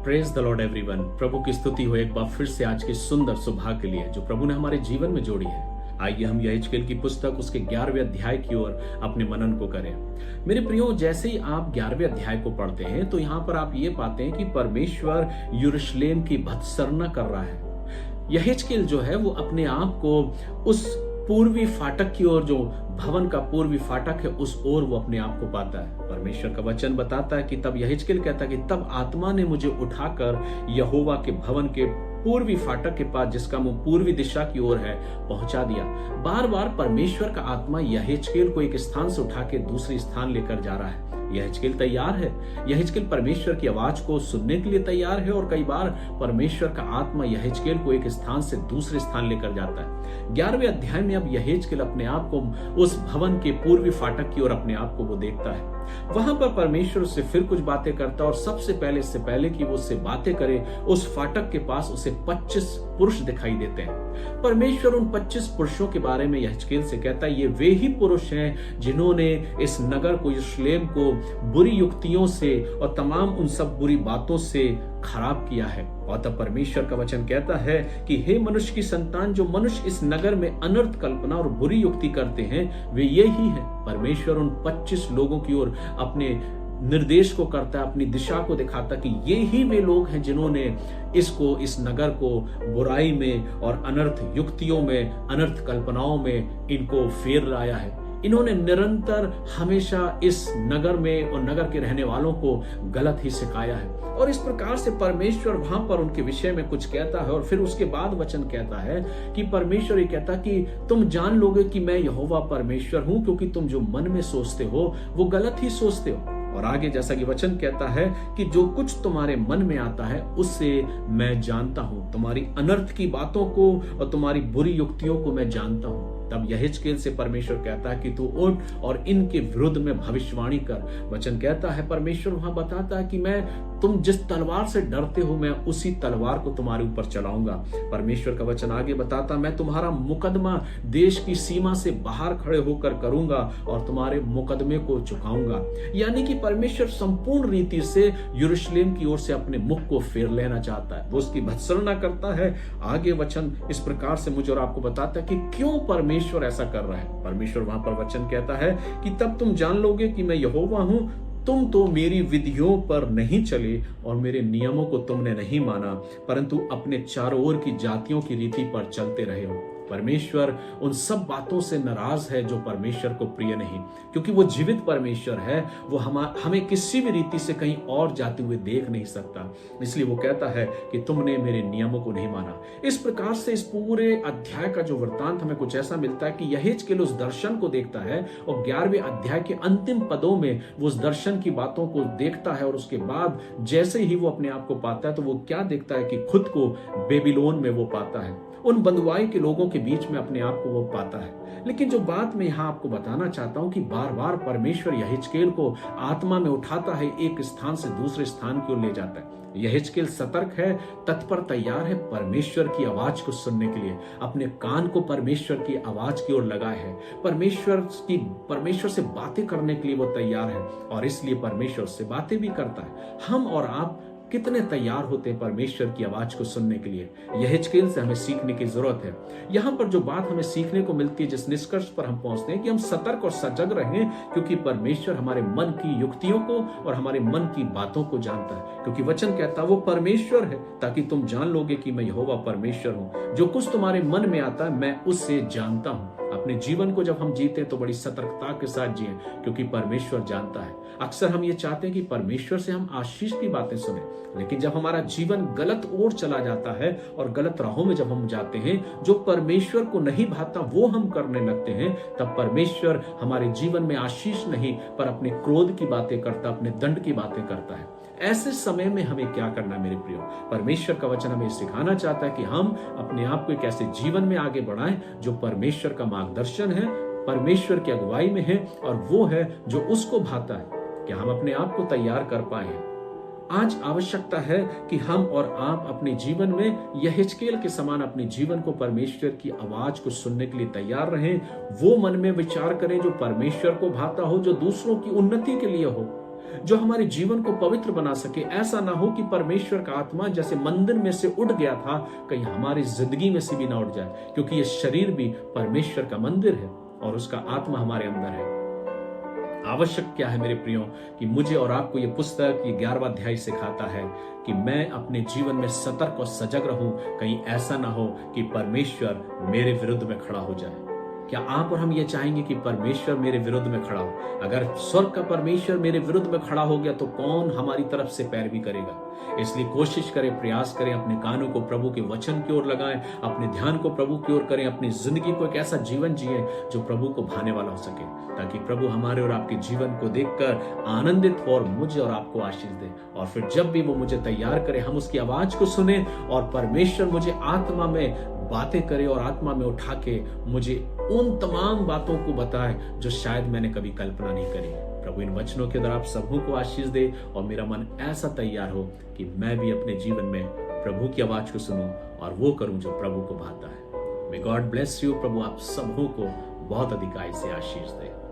Praise the Lord everyone. प्रभु की स्तुति हो एक बार फिर से आज की सुंदर सुबह के लिए जो प्रभु ने हमारे जीवन में जोड़ी है। आइए हम यहेजकेल की पुस्तक उसके 11वें अध्याय की ओर अपने मनन को करें। मेरे प्रियो, जैसे ही आप 11वें अध्याय को पढ़ते हैं तो यहाँ पर आप ये पाते हैं कि परमेश्वर यरूशलेम की भत्सरना कर रहा है। यहेजकेल जो है वो अपने आप को उस पूर्वी फाटक की ओर, जो भवन का पूर्वी फाटक है, उस ओर वो अपने आप को पाता है। परमेश्वर का वचन बताता है कि तब यहेजकेल कहता है कि तब आत्मा ने मुझे उठाकर यहोवा के भवन के पूर्वी फाटक के पास, जिसका मुंह पूर्वी दिशा की ओर है, पहुंचा दिया। बार बार परमेश्वर का आत्मा यहेजकेल को एक स्थान से उठा के दूसरे स्थान लेकर जा रहा है। यहेजकेल तैयार है, यहेजकेल परमेश्वर की आवाज को सुनने के लिए तैयार है, और कई बार परमेश्वर का आत्मा यहेजकेल को एक स्थान से दूसरे स्थान लेकर जाता है। 11वें अध्याय में अब यहेजकेल अपने आप को उस भवन के पूर्वी फाटक की ओर अपने आप को वो देखता है। वहां पर परमेश्वर उससे फिर कुछ बातें करता है, और सबसे पहले, इससे पहले कि वो उससे बातें करे, उस फाटक के पास उसे 25 पुरुष दिखाई देते हैं। परमेश्वर उन 25 पुरुषों के बारे में यहेजकेल से कहता है, ये वे ही पुरुष हैं जिन्होंने इस नगर को, यरूशलेम को बुरी युक्तियों से और तमाम उन सब बुरी बातों से खराब किया है। और तब परमेश्वर का वचन कहता है कि हे मनुष्य की संतान, जो मनुष्य इस नगर में अनर्थ कल्पना और बुरी युक्ति करते हैं, वे ये ही हैं। परमेश्वर उन 25 लोगों की ओर अपने निर्देश को करता है, अपनी दिशा को दिखाता कि ये ही वे लोग हैं जिन्होंने इस नगर को बुराई में और अनर्थ युक्तियों में, अनर्थ कल्पनाओं में इनको फेर लाया है। इन्होंने निरंतर हमेशा इस नगर में और नगर के रहने वालों को गलत ही सिखाया है। और इस प्रकार से परमेश्वर वहां पर उनके विषय में कुछ कहता है, और फिर उसके बाद वचन कहता है कि परमेश्वर ये कहता कि तुम जान लोगे कि मैं यहोवा परमेश्वर हूं, क्योंकि तुम जो मन में सोचते हो वो गलत ही सोचते हो। और आगे जैसा कि वचन कहता है कि जो कुछ तुम्हारे मन में आता है उससे मैं जानता हूं, तुम्हारी अनर्थ की बातों को और तुम्हारी बुरी युक्तियों को मैं जानता हूं। तब यहेजकेल से परमेश्वर कहता है कि तू उठ और इनके विरुद्ध में भविष्यवाणी कर। वचन कहता है, परमेश्वर वहां बताता है कि तुम जिस तलवार से डरते हो, मैं उसी तलवार को तुम्हारे ऊपर चलाऊंगा। परमेश्वर का वचन आगे बताता, मैं तुम्हारा मुकदमा देश की सीमा से बाहर खड़े होकर करूंगा और तुम्हारे मुकदमे को चुकाऊंगा। यानी कि परमेश्वर संपूर्ण रीति से यरूशलेम की ओर से अपने मुख को फेर लेना चाहता है, वो उसकी भत्सरना करता है। आगे वचन इस प्रकार से मुझे और आपको बताता है कि क्यों परमेश्वर ऐसा कर रहा है। परमेश्वर वहां पर वचन कहता है कि तब तुम जान लोगे कि मैं यहोवा हूं, तुम तो मेरी विधियों पर नहीं चले और मेरे नियमों को तुमने नहीं माना, परंतु अपने चारों ओर की जातियों की रीति पर चलते रहे हो। परमेश्वर उन सब बातों से नाराज है जो परमेश्वर को प्रिय नहीं, क्योंकि वो जीवित परमेश्वर है। वो हमें किसी भी रीति से कहीं और जाते हुए देख नहीं सकता। इसलिए वो कहता है कि तुमने मेरे नियमों को नहीं माना। इस प्रकार से इस पूरे अध्याय का जो वृत्तांत हमें कुछ ऐसा मिलता है कि यहेजकेल उस दर्शन को देखता है, और 11वें अध्याय के अंतिम पदों में वो उस दर्शन की बातों को देखता है, और उसके बाद जैसे ही वो अपने आप को पाता है तो वो क्या देखता है कि खुद को बेबीलोन में वो पाता है, उन बंधुआई के लोगों के बीच में अपने आप को वो पाता है। लेकिन जो बात मैं यहाँ आपको बताना चाहता हूँ कि बार बार परमेश्वर यहेजकेल को आत्मा में उठाता है, एक स्थान से दूसरे स्थान की ओर ले जाता है। यहेजकेल सतर्क है, तत्पर तैयार है परमेश्वर की आवाज को सुनने के लिए, अपने कान को परमेश्वर की आवाज की ओर लगाए है, परमेश्वर से बातें करने के लिए वो तैयार है, और इसलिए परमेश्वर से बातें भी करता है। हम और आप कितने तैयार होते हैं परमेश्वर की आवाज को सुनने के लिए। यहेजकेल से हमें सीखने की जरूरत है। यहाँ पर जो बात हमें सीखने को मिलती है, जिस निष्कर्ष पर हम पहुंचते हैं कि हम सतर्क और सजग रहें, क्योंकि परमेश्वर हमारे मन की युक्तियों को और हमारे मन की बातों को जानता है। क्योंकि वचन कहता है वो परमेश्वर है, ताकि तुम जान लोगे कि मैं यहोवा परमेश्वर हूं। जो कुछ तुम्हारे मन में आता है मैं उससे जानता हूं। अपने जीवन को जब हम जीते तो बड़ी सतर्कता के साथ जिए, क्योंकि परमेश्वर जानता है। अक्सर हम ये चाहते हैं कि परमेश्वर से हम आशीष की बातें सुने, लेकिन जब हमारा जीवन गलत ओर चला जाता है और गलत राहों में जब हम जाते हैं, जो परमेश्वर को नहीं भाता वो हम करने लगते हैं, तब परमेश्वर हमारे जीवन में आशीष नहीं पर अपने क्रोध की बातें करता, अपने दंड की बातें करता है। ऐसे समय में हमें क्या करना मेरे प्रियो? परमेश्वर का वचन हमें सिखाना चाहता है कि हम अपने आप को एक ऐसे जीवन में आगे बढ़ाएं जो परमेश्वर का मार्गदर्शन है, परमेश्वर की अगुवाई में है, और वो है जो उसको भाता है। क्या हम अपने आप को तैयार कर पाए? आज आवश्यकता है कि हम और आप अपने जीवन में यहेजकेल के समान अपने जीवन को परमेश्वर की आवाज को सुनने के लिए तैयार रहें। वो मन में विचार करें जो परमेश्वर को भाता हो, जो दूसरों की उन्नति के लिए हो। जो हमारे जीवन को पवित्र बना सके। ऐसा ना हो कि परमेश्वर का आत्मा जैसे मंदिर में से उठ गया था, कहीं हमारी जिंदगी में से भी ना उठ जाए, क्योंकि ये शरीर भी परमेश्वर का मंदिर है और उसका आत्मा हमारे अंदर है। आवश्यक क्या है मेरे प्रियो कि मुझे और आपको ये पुस्तक, ये 11वां अध्याय सिखाता है कि मैं अपने जीवन में सतर्क और सजग रहूं, कहीं ऐसा ना हो कि परमेश्वर मेरे विरुद्ध में खड़ा हो जाए। क्या आप और हम ये चाहेंगे कि परमेश्वर मेरे विरुद्ध में खड़ा हो? अगर स्वर्ग का परमेश्वर मेरे विरुद्ध में खड़ा हो गया तो कौन हमारी तरफ से पैरवी करेगा? इसलिए कोशिश करें, प्रयास करें, अपने कानों को प्रभु के वचन की ओर लगाएं, अपने ध्यान को प्रभु की ओर करें, अपनी जिंदगी को एक ऐसा जीवन जिए जो प्रभु को भाने वाला हो सके, ताकि प्रभु हमारे और आपके जीवन को देखकर आनंदित हो और मुझे और आपको आशीष दे। और फिर जब भी वो मुझे तैयार करे, हम उसकी आवाज को सुने और परमेश्वर मुझे आत्मा में बातें करे और आत्मा में उठा के मुझे उन तमाम बातों को बताए जो शायद मैंने कभी कल्पना नहीं करी। प्रभु इन वचनों के द्वारा आप सबों को आशीष दे और मेरा मन ऐसा तैयार हो कि मैं भी अपने जीवन में प्रभु की आवाज को सुनूं और वो करूं जो प्रभु को भाता है। May God bless you. प्रभु आप सबों को बहुत अधिकाई से आशीष दे।